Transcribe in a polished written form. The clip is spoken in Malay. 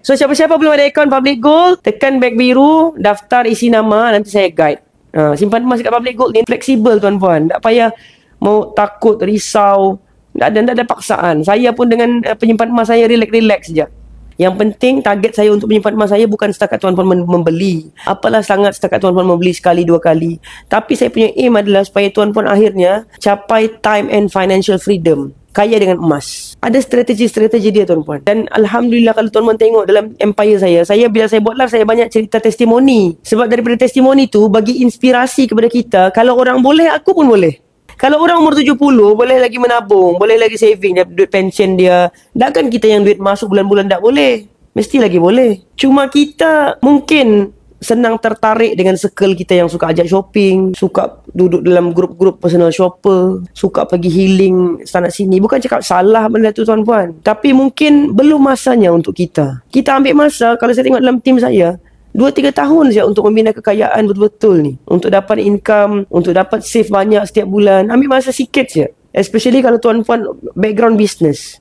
So siapa-siapa belum ada akaun Public Gold, tekan beg biru, daftar isi nama, nanti saya guide. Simpan emas kat Public Gold ni fleksibel tuan-puan. Tak payah mau takut, risau. Tak ada paksaan. Saya pun dengan penyimpan emas saya relax saja. Yang penting target saya untuk menyimpan emas saya bukan setakat tuan-puan membeli. Apalah sangat setakat tuan-puan membeli sekali, dua kali. Tapi saya punya aim adalah supaya tuan-puan akhirnya capai time and financial freedom. Kaya dengan emas. Ada strategi-strategi dia tuan-puan. Dan Alhamdulillah kalau tuan-puan tengok dalam empire saya bila saya buat live, saya banyak cerita testimoni. Sebab daripada testimoni tu bagi inspirasi kepada kita. Kalau orang boleh, aku pun boleh. Kalau orang umur 70 boleh lagi menabung, boleh lagi saving duit pension dia. Takkan kita yang duit masuk bulan-bulan tak boleh? Mesti lagi boleh. Cuma kita mungkin senang tertarik dengan circle kita yang suka ajak shopping, suka duduk dalam grup-grup personal shopper, suka pergi healing sana sini. Bukan cakap salah benda tu tuan-puan, tapi mungkin belum masanya untuk kita. Kita ambil masa, kalau saya tengok dalam tim saya, 2-3 tahun saja untuk membina kekayaan betul-betul ni. Untuk dapat income, untuk dapat save banyak setiap bulan. Ambil masa sikit je. Especially kalau tuan-puan background business.